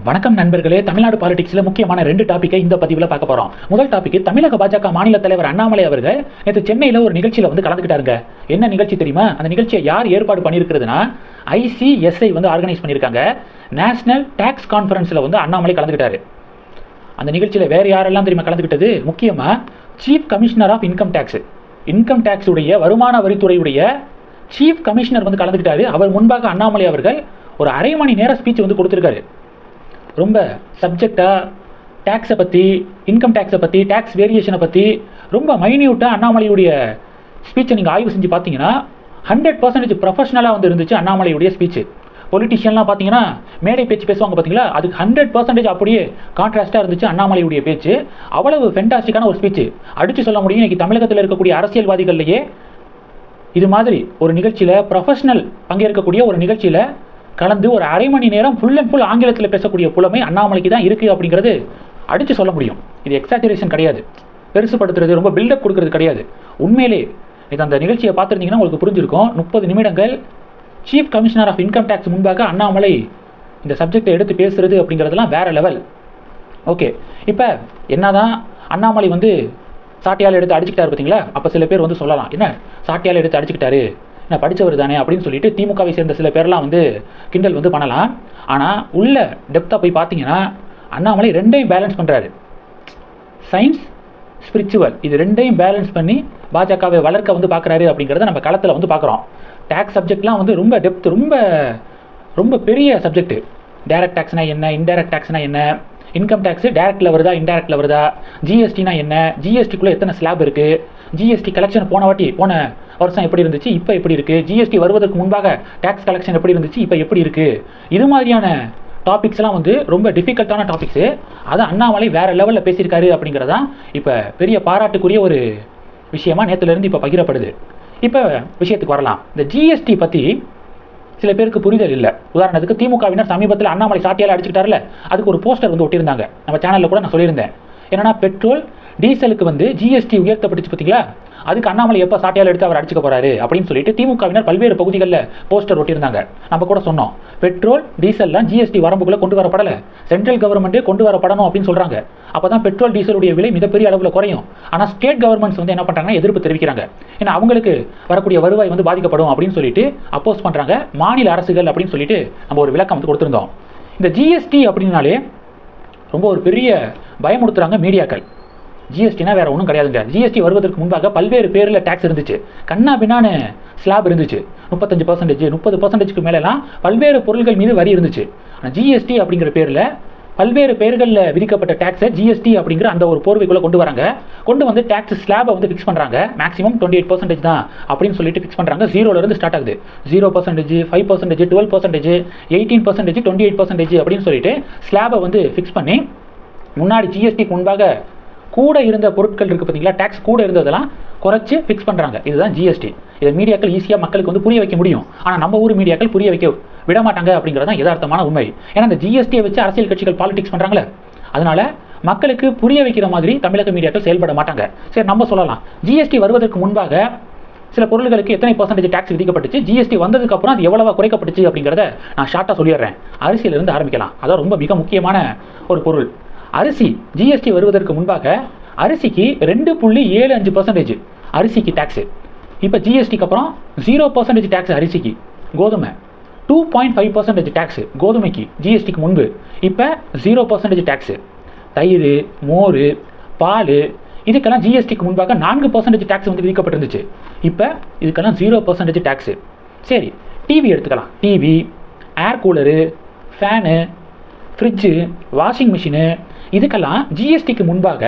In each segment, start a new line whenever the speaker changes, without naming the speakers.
வணக்கம் நண்பர்களே. தமிழ்நாடு பாலிடிக்ஸில் முக்கியமான 2 டாப்பிக்கை இந்த பதிவில் பார்க்க போகிறோம். முதல் டாபிக், தமிழக பாஜக மாநில தலைவர் அண்ணாமலை அவர்கள் நேற்று சென்னையில் ஒரு நிகழ்ச்சியில் கலந்துக்கிட்டாருங்க. என்ன நிகழ்ச்சி தெரியுமா? அந்த நிகழ்ச்சியை யார் ஏற்பாடு பண்ணியிருக்கிறதுனா ICSI ஆர்கனைஸ் பண்ணியிருக்காங்க. நேஷனல் டாக்ஸ் கான்ஃபரன்ஸில் அண்ணாமலை கலந்துக்கிட்டாரு. அந்த நிகழ்ச்சியில் வேறு யாரெல்லாம் தெரியுமா கலந்துக்கிட்டது? முக்கியமாக chief commissioner of income tax உடைய வருமான வரித்துறையுடைய சீஃப் கமிஷனர் கலந்துக்கிட்டாரு. அவர் முன்பாக அண்ணாமலை அவர்கள் ஒரு அரை மணி நேரம் ஸ்பீச் கொடுத்துருக்காரு. ரொம்ப சப்ஜெக்டாக டேக்ஸை பற்றி, இன்கம் டேக்ஸை பற்றி, டேக்ஸ் வேரியேஷனை பற்றி ரொம்ப மைன்யூட்டாக அண்ணாமலையுடைய ஸ்பீச்சை நீங்கள் ஆய்வு செஞ்சு பார்த்தீங்கன்னா 100% ப்ரொஃபஷனலாக இருந்துச்சு அண்ணாமலையுடைய ஸ்பீச்சு. பொலிட்டிஷியன்லாம் பார்த்தீங்கன்னா மேடை பேச்சு பேசுவாங்க பார்த்தீங்களா, அதுக்கு 100% அப்படியே கான்ட்ராஸ்டாக இருந்துச்சு அண்ணாமலையுடைய பேச்சு. அவ்வளவு ஃபென்டாஸ்டிக்கான ஒரு ஸ்பீச்சு. அடித்து சொல்ல முடியும், இன்றைக்கி தமிழகத்தில் இருக்கக்கூடிய அரசியல்வாதிகள்லேயே இது மாதிரி ஒரு நிகழ்ச்சியில் ப்ரொஃபஷனல் பங்கேற்கக்கூடிய ஒரு நிகழ்ச்சியில் கலந்து ஒரு அரை மணி நேரம் ஃபுல் அண்ட் ஃபுல் ஆங்கிலத்தில் பேசக்கூடிய புலமை அண்ணாமலைக்கு தான் இருக்குது அப்படிங்கிறது அடித்து சொல்ல முடியும். இது எக்ஸாஜரேஷன் கிடையாது, பெருசுப்படுத்துறது, ரொம்ப பில்டப் கொடுக்கறது கிடையாது. உண்மையிலே இது அந்த நிகழ்ச்சியை பார்த்துருந்தீங்கன்னா உங்களுக்கு புரிஞ்சிருக்கும். 30 நிமிடங்கள் chief commissioner of income tax முன்பாக அண்ணாமலை இந்த சப்ஜெக்டை எடுத்து பேசுறது அப்படிங்கிறதுலாம் வேறு லெவல். ஓகே, இப்போ என்னதான் அண்ணாமலை சாட்டியால் எடுத்து அடிச்சுக்கிட்டாரு பார்த்தீங்களா? அப்போ சில பேர் சொல்லலாம், என்ன சாட்டியால் எடுத்து அடிச்சுக்கிட்டாரு, என்ன படித்தவர் தானே அப்படின்னு சொல்லிட்டு திமுகவை சேர்ந்த சில பேர்லாம் கிண்டல் பண்ணலாம். ஆனால் உள்ள டெப்த்தாக போய் பார்த்தீங்கன்னா அண்ணாமலை ரெண்டையும் பேலன்ஸ் பண்ணுறாரு. சயின்ஸ், ஸ்பிரிச்சுவல், இது ரெண்டையும் பேலன்ஸ் பண்ணி பாஜகவை வளர்க்க பார்க்குறாரு அப்படிங்கிறத நம்ம களத்தில் பார்க்குறோம். டேக்ஸ் சப்ஜெக்ட்லாம் ரொம்ப டெப்த், ரொம்ப ரொம்ப பெரிய சப்ஜெக்ட். டைரக்ட் டேக்ஸ்னா என்ன, இன்டைரக்ட் டேக்ஸ்னா என்ன, இன்கம் டேக்ஸ் டைரக்டில் வருதா இன்டைரக்டில் வருதா, ஜிஎஸ்டினா என்ன, ஜிஎஸ்டிக்குள்ளே எத்தனை ஸ்லாப் இருக்குது, ஜிஎஸ்டி கலெக்ஷன் போன வருஷம் எப்படி இருந்துச்சு, இப்போ எப்படி இருக்குது, ஜிஎஸ்டி வருவதற்கு முன்பாக டேக்ஸ் கலெக்ஷன் எப்படி இருந்துச்சு, இப்போ எப்படி இருக்குது, இது மாதிரியான டாபிக்ஸ்லாம் ரொம்ப டிஃபிகல்ட்டான டாபிக்ஸு. அதை அண்ணாமலை வேறு லெவலில் பேசியிருக்காரு அப்படிங்கிறதான் இப்போ பெரிய பாராட்டுக்குரிய ஒரு விஷயமா நேற்றுலேருந்து இப்போ பகிரப்படுது. இப்போ விஷயத்துக்கு வரலாம். இந்த ஜிஎஸ்டி பற்றி சில பேருக்கு புரிதல் இல்லை. உதாரணத்துக்கு திமுகவினர் சமீபத்தில் அண்ணாமலை சாட்டியால் அடிச்சுக்கிட்டார்ல, அதுக்கு ஒரு போஸ்டர் ஒட்டியிருந்தாங்க. நம்ம சேனலில் கூட நான் சொல்லியிருந்தேன். என்னன்னா, பெட்ரோல் டீசலுக்கு ஜிஎஸ்டி உயர்த்தப்பட்டுச்சு பார்த்தீங்களா, அதுக்கு அண்ணாமலை எப்போ சாட்டியால் எடுத்து அவர் அடிச்சுக்க போறாரு அப்படின்னு சொல்லிட்டு திமுகவினர் பல்வேறு பகுதிகளில் போஸ்டர் ஒட்டியிருந்தாங்க. நம்ம கூட சொன்னோம், பெட்ரோல் டீசல்லாம் ஜிஎஸ்டி வரம்புக்குள்ளே கொண்டு வரப்படலை, சென்ட்ரல் கவர்மெண்ட்டே கொண்டு வரப்படணும் அப்படின்னு சொல்கிறாங்க. அப்போ தான் பெட்ரோல் டீசலுடைய விலை மிகப்பெரிய அளவில் குறையும். ஆனால் ஸ்டேட் கவர்மெண்ட்ஸ் என்ன பண்ணுறாங்கன்னா எதிர்ப்பு தெரிவிக்கிறாங்க. ஏன்னா அவங்களுக்கு வரக்கூடிய வருவாய் பாதிக்கப்படும் அப்படின்னு சொல்லிட்டு அப்போஸ் பண்ணுறாங்க மாநில அரசுகள் அப்படின்னு சொல்லிட்டு நம்ம ஒரு விளக்கம் கொடுத்துருந்தோம். இந்த ஜிஎஸ்டி அப்படின்னாலே ரொம்ப ஒரு பெரிய பயமுறுத்துறாங்க மீடியாக்கள். ஜிஎஸ்டினா வேற ஒன்றும் கிடையாதுங்க. ஜிஎஸ்டி வருவதற்கு முன்பாக பல்வேறு பேரில் டேக்ஸ் இருந்துச்சு. கண்ணா பின்னான ஸ்லாப் இருந்துச்சு. 35%, 30%க்கு மேலெல்லாம் பல்வேறு பொருட்கள் மீது வரி இருந்துச்சு. ஆனால் ஜிஎஸ்டி அப்படிங்கிற பேரில் பல்வேறு பெயர்களில் விதிக்கப்பட்ட டேக்ஸை ஜிஎஸ்டி அப்படிங்கிற அந்த ஒரு போர்வைக்குள்ளே கொண்டு வராங்க. கொண்டு டேக்ஸ் ஸ்லாபை ஃபிக்ஸ் பண்ணுறாங்க. மேக்ஸிமம் 28% தான் அப்படின்னு சொல்லிட்டு ஃபிக்ஸ் பண்ணுறாங்க. 0லேருந்து ஸ்டார்ட் ஆகுது. 0%, 5%, 12%, 18%, 28% அப்படின்னு சொல்லிட்டு ஸ்லாபை ஃபிக்ஸ் பண்ணி முன்னாடி ஜிஎஸ்டிக்கு முன்பாக கூட இருந்த பொருட்கள் இருக்குது பார்த்தீங்களா, டேக்ஸ் கூட இருந்ததெல்லாம் குறைச்சி ஃபிக்ஸ் பண்ணுறாங்க. இதுதான் ஜிஎஸ்டி. இதை மீடியாக்கள் ஈஸியாக மக்களுக்கு புரிய வைக்க முடியும். ஆனால் நம்ம ஊர் மீடியாக்கள் புரிய வைக்க விட மாட்டாங்க அப்படிங்கிறது தான் யதார்த்தமான உண்மை. ஏன்னா இந்த ஜிஎஸ்டியை வச்சு அரசியல் கட்சிகள் பாலிடிக்ஸ் பண்ணுறாங்களே, அதனால மக்களுக்கு புரிய வைக்கிற மாதிரி தமிழக மீடியாக்கள் செயல்பட மாட்டாங்க. சரி, நம்ம சொல்லலாம், ஜிஎஸ்டி வருவதற்கு முன்பாக சில பொருட்களுக்கு எத்தனை % டேக்ஸ் விதிக்கப்பட்டுச்சு, ஜிஎஸ்டி வந்ததுக்கப்புறம் அது எவ்வளவா குறைக்கப்பட்டுச்சு அப்படிங்கிறத நான் ஷார்ட்டாக சொல்லிடுறேன். அரிசியிலிருந்து ஆரம்பிக்கலாம். அதான் ரொம்ப மிக முக்கியமான ஒரு பொருள். அரிசி ஜிஎஸ்டி வருவதற்கு முன்பாக அரிசிக்கு 2.75% அரிசிக்கு டேக்ஸு. இப்போ ஜிஎஸ்டிக்கு அப்புறம் 0% டேக்ஸ் அரிசிக்கு. கோதுமை 2.5% டேக்ஸு கோதுமைக்கு ஜிஎஸ்டிக்கு முன்பு. இப்போ 0% டேக்ஸு. தயிர், மோர், பால் இதுக்கெல்லாம் ஜிஎஸ்டிக்கு முன்பாக 4% டேக்ஸ் விதிக்கப்பட்டிருந்துச்சு. இப்போ இதுக்கெல்லாம் 0% டேக்ஸு. சரி, டிவி எடுத்துக்கலாம். TV, air cooler, fan, fridge, washing machine இதுக்கெல்லாம் ஜிஎஸ்டிக்கு முன்பாக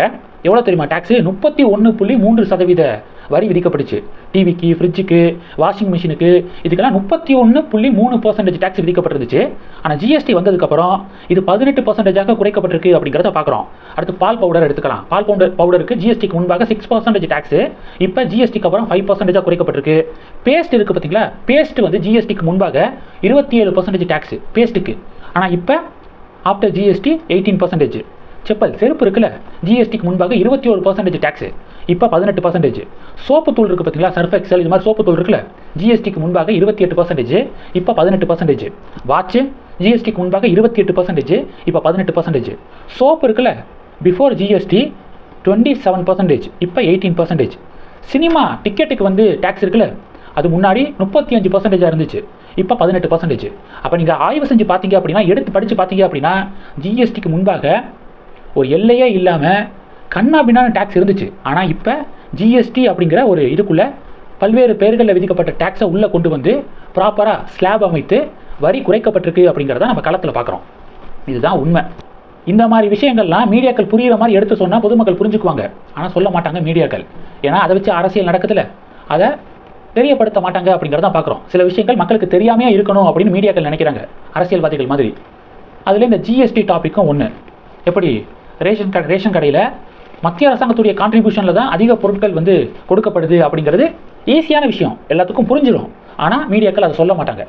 எவ்வளோ தெரியுமா டேக்ஸு? 31.3% வரி விதிக்கப்பட்டுச்சு. டிவிக்கு, ஃப்ரிட்ஜுக்கு, வாஷிங் மிஷினுக்கு இதுக்கெல்லாம் 31.3% டேக்ஸ் விதிக்கப்பட்டிருந்துச்சு. ஆனால் ஜிஎஸ்டி வந்ததுக்கப்புறம் இது 18% குறைக்கப்பட்டிருக்கு அப்படிங்கிறத பார்க்குறோம். அடுத்து பால் பவுடர் எடுத்துக்கலாம். பால் பவுடருக்கு ஜிஎஸ்டிக்கு முன்பாக 6% டேக்ஸு. இப்போ ஜிஎஸ்டிக்கு அப்புறம் 5% குறைக்கப்பட்டிருக்கு. பேஸ்ட் இருக்குது பார்த்தீங்களா, பேஸ்ட் ஜிஎஸ்டிக்கு முன்பாக 27% டேக்ஸு பேஸ்ட்டுக்கு. ஆனால் இப்போ ஆஃப்டர் ஜிஎஸ்டி 18%. செப்பல், செருப்பு இருக்குல்ல, ஜிஎஸ்டிக்கு முன்பாக 21% டேக்ஸு. இப்போ 18%. சோப்பு தூள் இருக்குது பார்த்தீங்களா, சர்ஃப் எக்ஸல் இது மாதிரி சோப்பு தூள் இருக்குல்ல, ஜிஎஸ்டிக்கு முன்பாக 28%, இப்போ 18%. வாட்சு ஜிஎஸ்டிக்கு முன்பாக 28%, இப்போ 18%. சோப்பு இருக்குல்ல, பிஃபோர் ஜிஎஸ்டி 27%, இப்போ 18%. சினிமா டிக்கெட்டுக்கு வந்து டேக்ஸ் இருக்குல்ல, அது முன்னாடி 35% இருந்துச்சு, இப்போ 18%. அப்போ நீங்கள் ஆய்வு செஞ்சு பார்த்தீங்க அப்படின்னா, எடுத்து படித்து பார்த்தீங்க அப்படின்னா, ஜிஎஸ்டிக்கு முன்பாக ஒரு எல்லையே இல்லாமல் கண்ணா பின்னான டேக்ஸ் இருந்துச்சு. ஆனால் இப்போ ஜிஎஸ்டி அப்படிங்கிற ஒரு இதுக்குள்ளே பல்வேறு பேர்களில் விதிக்கப்பட்ட டேக்ஸை உள்ளே கொண்டு வந்து ப்ராப்பராக ஸ்லாப் அமைத்து வரி குறைக்கப்பட்டிருக்கு அப்படிங்கிறத நம்ம களத்தில் பார்க்குறோம். இதுதான் உண்மை. இந்த மாதிரி விஷயங்கள்லாம் மீடியாக்கள் புரிகிற மாதிரி எடுத்து சொன்னால் பொதுமக்கள் புரிஞ்சுக்குவாங்க. ஆனால் சொல்ல மாட்டாங்க மீடியாக்கள். ஏன்னா அதை வச்சு அரசியல் நடக்குதுல, அதை தெரியப்படுத்த மாட்டாங்க அப்படிங்கிறத பார்க்குறோம். சில விஷயங்கள் மக்களுக்கு தெரியாமையே இருக்கணும் அப்படின்னு மீடியாக்கள் நினைக்கிறாங்க, அரசியல்வாதிகள் மாதிரி. அதில் இந்த ஜிஎஸ்டி டாப்பிக்கும் ஒன்று. எப்படி ரேஷன் கடையில் மத்திய அரசாங்கத்துடைய கான்ட்ரிபியூஷனில் தான் அதிக பொருட்கள் வந்து கொடுக்கப்படுது அப்படிங்கிறது ஈஸியான விஷயம், எல்லாத்துக்கும் புரிஞ்சிடும். ஆனால் மீடியாக்கள் அதை சொல்ல மாட்டாங்க.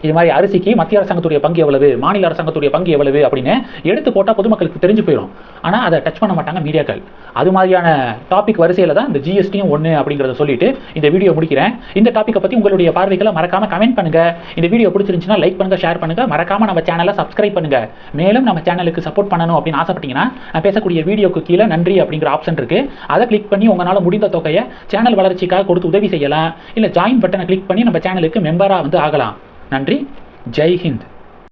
இது மாதிரி அரிசிக்கு மத்திய அரசாங்கத்துடைய பங்கு எவ்வளவு, மாநில அரசாங்கத்துடைய பங்கு எவ்வளவு அப்படின்னு எடுத்து போட்டால் பொதுமக்களுக்கு தெரிஞ்சு போயிடும். ஆனால் அதை டச் பண்ண மாட்டாங்க மீடியாக்கள். அது மாதிரியான டாபிக் வரிசையில் தான் இந்த ஜிஎஸ்டியும் ஒன்று அப்படிங்கிறத சொல்லிட்டு இந்த வீடியோ முடிக்கிறேன். இந்த டாப்பிக்கை பற்றி உங்களுடைய பார்வைகளை மறக்காமல் கமெண்ட் பண்ணுங்கள். இந்த வீடியோ பிடிச்சிருந்துச்சுன்னா லைக் பண்ணுங்கள், ஷேர் பண்ணுங்கள். மறக்காமல் நம்ம சேனலை சப்ஸ்கிரைப் பண்ணுங்கள். மேலும் நம்ம சேனலுக்கு சப்போர்ட் பண்ணணும் அப்படின்னு ஆசைப்பட்டீங்கன்னா, நான் பேசக்கூடிய வீடியோக்கு கீழே நன்றி அப்படிங்கிற ஆப்ஷன் இருக்குது, அதை கிளிக் பண்ணி உங்களால் முடிந்த தொகையை சேனல் வளர்ச்சிக்காக கொடுத்து உதவி செய்யலாம். இல்லை ஜாயின் பட்டனை கிளிக் பண்ணி நம்ம சேனலுக்கு மெம்பராக வந்து ஆகலாம். நன்றி. ஜெய் ஹிந்த்.